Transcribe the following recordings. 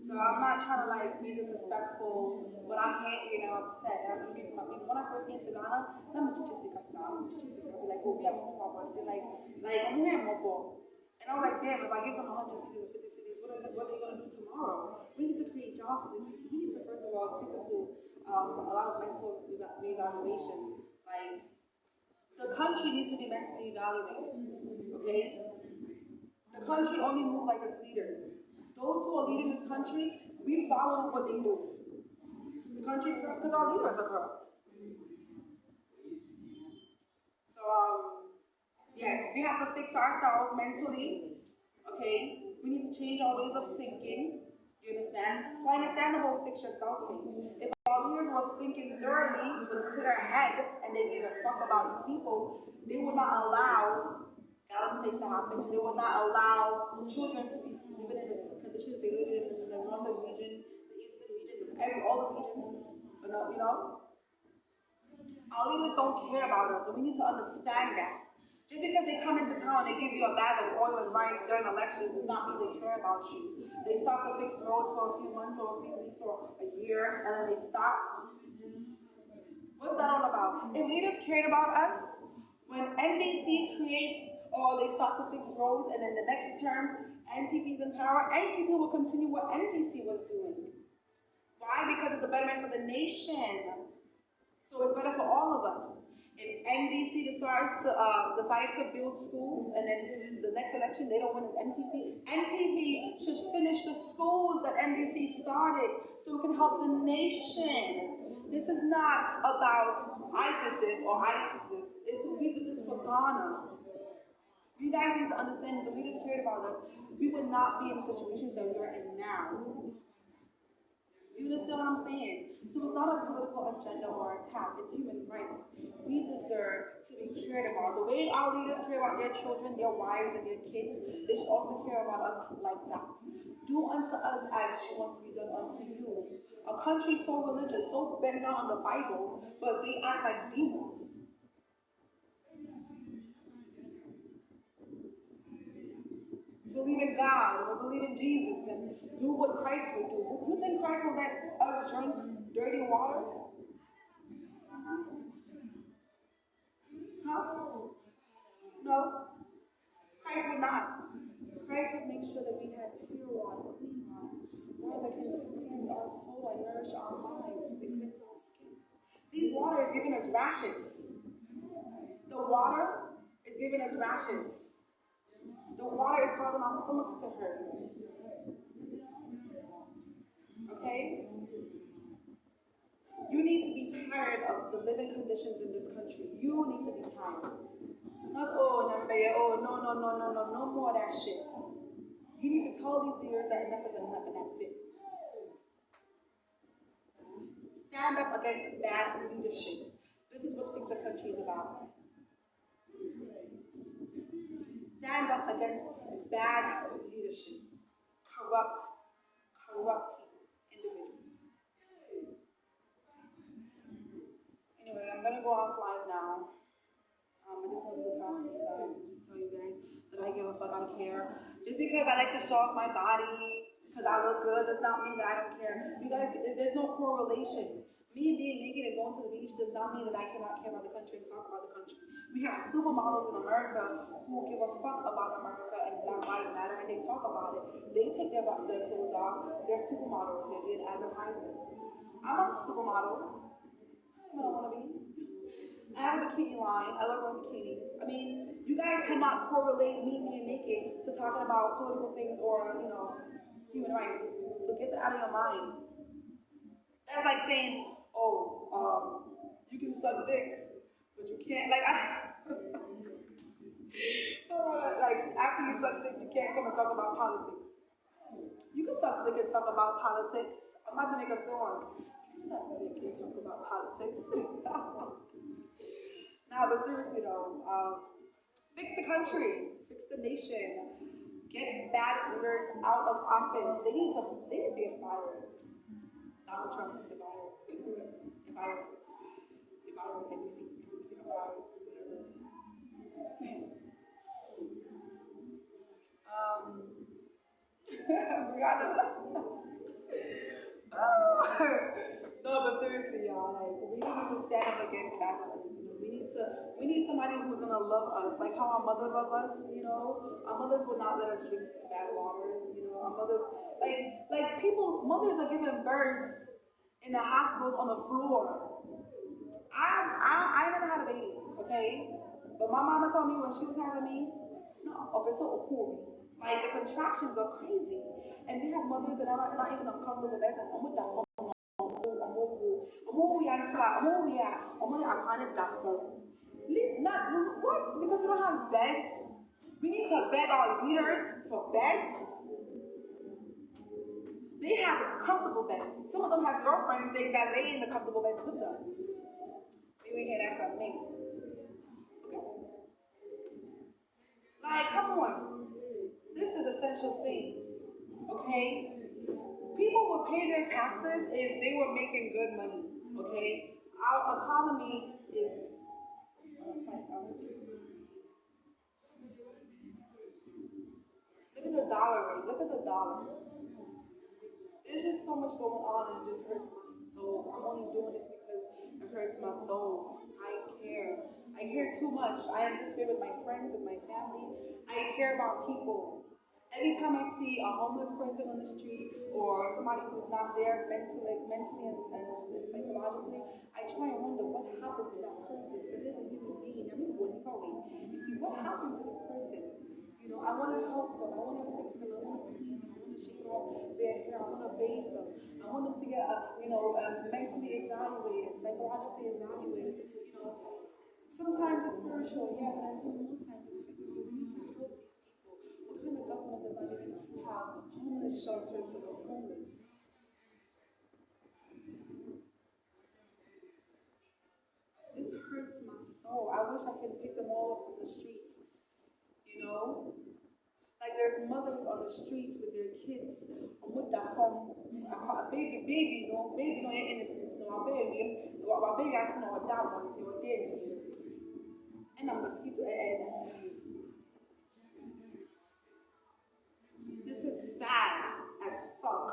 So I'm not trying to like be disrespectful, but I'm angry and I'm upset. And I'm angry for my people. When I first came to Ghana, I'm like, oh, we have more about it. Like I'm here more. And I'm like, damn, if I give them 100 cities or 50 cities, what are they going to do tomorrow? We need to create jobs for these people. We need to, first of all, take them through a lot of mental reevaluation. Like, the country needs to be mentally evaluated, okay? The country only moves like its leaders. Those who are leading this country, we follow what they do. The country is corrupt because our leaders are corrupt. So, yes, we have to fix ourselves mentally, okay? We need to change our ways of thinking. You understand? So I understand the whole fix yourself thing. If our leaders were thinking thoroughly with a clear head and they gave a fuck about the people, they would not allow Galamsey to happen. They would not allow children to be living in the conditions they live in the northern region, the eastern region, all the regions. Our leaders don't care about us, and we need to understand that. Just because they come into town and they give you a bag of oil and rice during elections does not mean they care about you. They start to fix roads for a few months or a few weeks or a year, and then they stop. What's that all about? If leaders cared about us, when NDC creates or they start to fix roads, and then the next terms, NPP is in power, NPP will continue what NDC was doing. Why? Because it's a betterment for the nation. So it's better for all of us. If NDC decides to build schools, and then the next election they don't win as NPP, NPP should finish the schools that NDC started so it can help the nation. This is not about I did this or I did this. We did this for Ghana. You guys need to understand if the leaders cared about us, we would not be in the situations that we're in now. You understand what I'm saying? So it's not a political agenda or attack, it's human rights. We deserve to be cared about. The way our leaders care about their children, their wives, and their kids, they should also care about us like that. Do unto us as you want to be done unto you. A country so religious, so bent down on the Bible, but they act like demons. Believe in God or believe in Jesus and do what Christ would do. Do you think Christ will let us drink dirty water? Huh? No. Christ would not. Christ would make sure that we had pure water, clean water that can cleanse our soul and nourish our minds and cleanse our skins. These water is giving us rashes. The water is giving us rashes. The water is causing our stomachs to hurt. Okay? You need to be tired of the living conditions in this country. You need to be tired. Not, no more of that shit. You need to tell these leaders that enough is enough and that's it. Stand up against bad leadership. This is what Fix the Country is about. Stand up against bad leadership. Corrupt people, individuals. Anyway, I'm gonna go off live now. I just wanted to talk to you guys and just tell you guys that I give a fuck, I care. Just because I like to show off my body, because I look good, does not mean that I don't care. You guys, there's no correlation. Me being naked and going to the beach does not mean that I cannot care about the country and talk about the country. We have supermodels in America who give a fuck about America and Black Lives Matter, and they talk about it. They take their clothes off. They're supermodels. They're doing advertisements. I'm a supermodel. I don't want to be. I have a bikini line. I love wearing bikinis. I mean, you guys cannot correlate me being naked to talking about political things or, human rights. So get that out of your mind. That's like saying, you can suck dick, but you can't, like after you suck dick, you can't come and talk about politics. You can suck dick and talk about politics. I'm about to make a song. You can suck dick and talk about politics. Nah, but seriously though, fix the country, fix the nation, get bad leaders out of office. They need to get fired. Donald Trump, if I were NBC, if I were whatever. Brianna. No, but seriously, y'all, like we need to stand up against bad mothers. We need somebody who's gonna love us, like how our mother loved us. Our mothers would not let us drink bad waters. Our mothers, like people, mothers are giving birth in the hospitals on the floor. I never had a baby, okay? But my mama told me when she was having me, no, so okuri. Like the contractions are crazy. And we have mothers that are not even uncomfortable. That's like, I'm with that phone. Not what? Because we don't have beds. We need to beg our leaders for beds. They have comfortable beds. Some of them have girlfriends that lay in the comfortable beds with them. You ain't hear that from me. Okay? Like, come on. This is essential things. Okay? People would pay their taxes if they were making good money. Okay? Our economy is look at the dollar rate. Look at the dollar. There's just so much going on and it just hurts my soul. I'm only doing this because it hurts my soul. I care. I care too much. I am this way with my friends, with my family. I care about people. Anytime I see a homeless person on the street or somebody who's not there mentally and psychologically, I try and wonder what happened to that person because there's a human being. I mean, when you go in and see what happened to this person. I want to help them. I want to fix them. I want to clean them. I want to shake off their hair. I want to bathe them. I want them to get, mentally evaluated, psychologically evaluated. Sometimes it's spiritual, yes, and then most times it's physical. We need to help these people. What kind of government does not even have homeless shelters for the homeless? This hurts my soul. I wish I could pick them all up from the streets. Like there's mothers on the streets with their kids. With that phone, baby, no innocence, no, baby, I see no dad once, your day. And I'm mosquito and this is sad as fuck.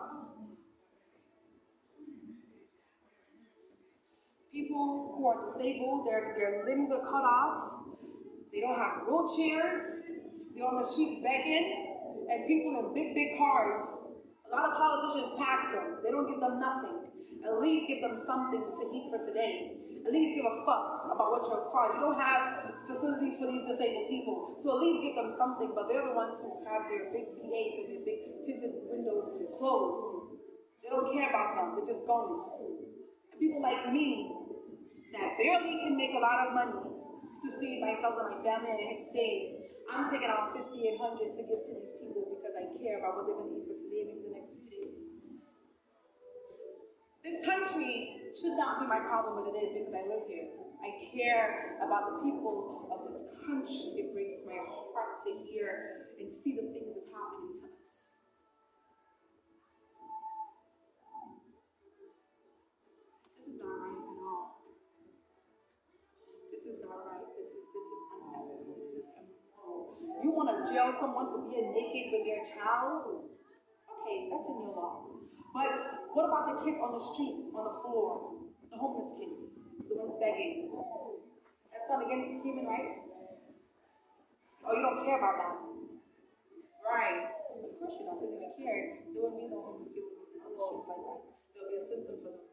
People who are disabled, their limbs are cut off, they don't have wheelchairs, they're on the street begging, and people in big cars. A lot of politicians pass them. They don't give them nothing. At least give them something to eat for today. At least give a fuck about what your cars. You don't have facilities for these disabled people. So at least give them something, but they're the ones who have their big V8s and their big tinted windows closed. They don't care about them. They're just going. And people like me that barely can make a lot of money to feed myself and my family and save. I'm taking out 5,800 to give to these people because I care about what they're going to eat for today, maybe the next few days. This country should not be my problem, but it is because I live here. I care about the people of this country. It breaks my heart to hear and see the things that's happening to us. This is not right at all. This is not right. This is unethical. This is immoral. You want to jail someone for being naked with their child? Okay, that's in your laws. But what about the kids on the street, on the floor? The homeless kids, the ones begging. That's not against human rights? Oh, you don't care about that? Right. Of course you don't, because if you cared, there wouldn't be no homeless kids on the streets like that. There'll be a system for them.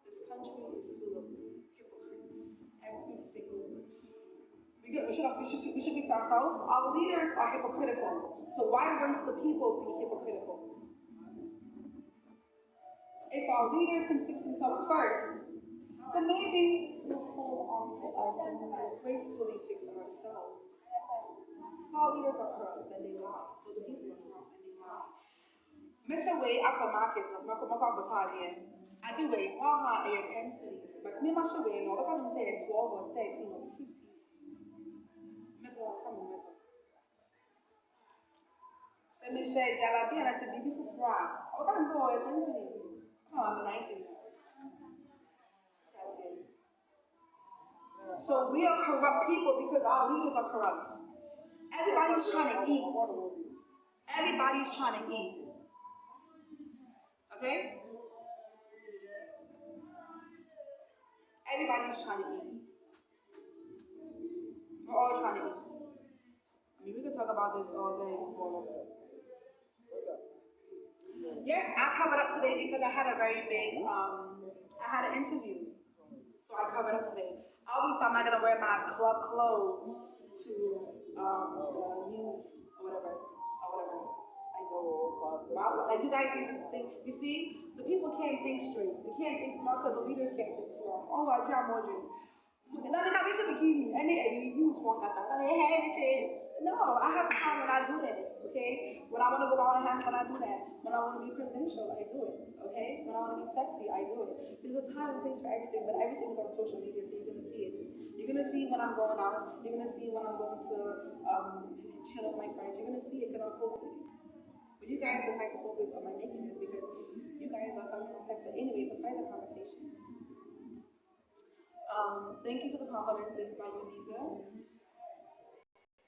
This country is full of hypocrites. Every single one. We should fix ourselves. Our leaders are hypocritical. So why wouldn't the people be hypocritical? If our leaders can fix themselves first, then maybe we'll fall onto us and we'll gracefully fix ourselves. Our leaders are corrupt and they lie. So the people are corrupt and they lie. Mr. Way, after market, as my Battalion, I do a 10 cities. But me, my way, no, I can't say 12 or 13 or 15 cities. Metal, come on, metal. So, Michelle, Jalabi, and I said, baby for fry. I can't do 10 cities. No, I'm 9 cities. So, we are corrupt people because our leaders are corrupt. Everybody's trying to eat. Everybody's trying to eat. Okay? Everybody's trying to eat. We're all trying to eat. I mean, we could talk about this all day. Yes, I covered up today because I had a very big, I had an interview. So I covered up today. Obviously, I'm not going to wear my club clothes to the news or whatever. Wow, like you guys need to think. You see, the people can't think straight. They can't think smart because the leaders can't think smart. Oh, I can't imagine. No, they got me bikini. And they use one casa. They have it. No, I have time when I do that. Okay, when I want to go out and have fun, I do that. When I want to be presidential, I do it. Okay, when I want to be sexy, I do it. There's a time and place for everything, but everything is on social media, so you're gonna see it. You're gonna see when I'm going out. You're gonna see when I'm going to chill with my friends. You're gonna see it because I'm posting it. But you guys decide to focus on my nakedness because you guys are talking about sex. But anyway, besides the conversation, thank you for the compliments. This is my Uniza.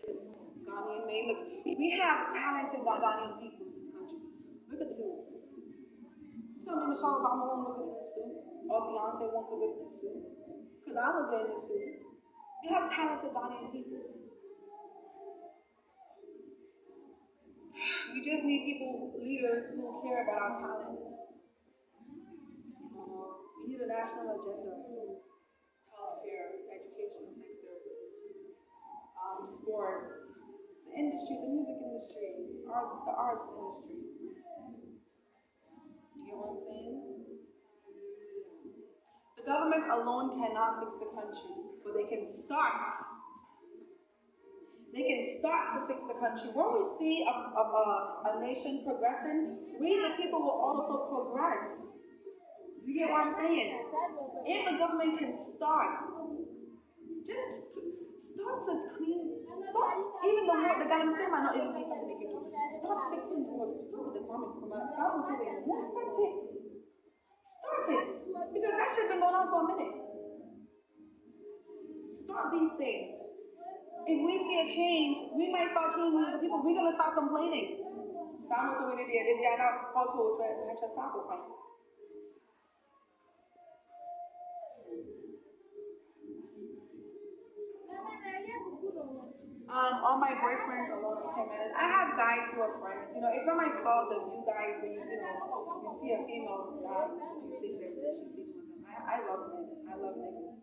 It's Ghanaian made. Look, we have talented Ghanaian people in this country. Look at two. Tell me Michelle Obama won't look good in this suit, or Beyonce won't look good in this suit, because I look good in this suit. We have talented Ghanaian people. We just need people, leaders who care about our talents. We need a national agenda. Healthcare, educational sector, sports, the industry, the music industry, the arts industry. You get what I'm saying? The government alone cannot fix the country, but they can start. They can start to fix the country. When we see a nation progressing, we the people will also progress. Do you get what I'm saying? If the government can start, just start to clean, start, even the guy I'm saying might not even be something they can do. Start fixing the roads. Start with the comment, start with it. Start it. Start it. Because that shit's been going on for a minute. Start these things. If we see a change, we might start changing the people. We're gonna start complaining. Some community, they are not photos where we have soccer point. All my boyfriends alone I can't manage. I have guys who are friends. You know, it's not my fault that you guys, when you see a female with guys, you think that she's sleeping with them. I love men. I love niggas.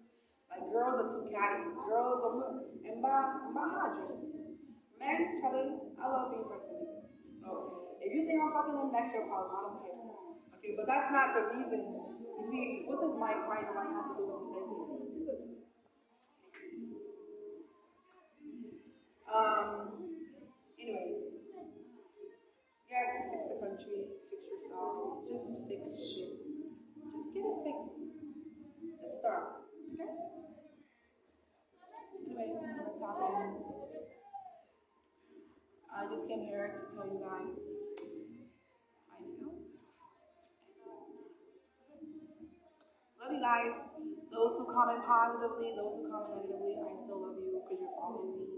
Like girls are too catty. Girls are and my hygiene. Men, Charlie, I love being friends with niggas. So if you think I'm fucking them, that's your problem. I don't care. Okay, but that's not the reason. You see, what does my pride of mine have to do with that? You see, anyway, yes, fix the country, fix yourselves, just fix shit. Just get it fixed. Just start. Okay? Anyway, I'm talking. I just came here to tell you guys how I feel. Love you guys. Those who comment positively, those who comment negatively, I still love you because you're following me.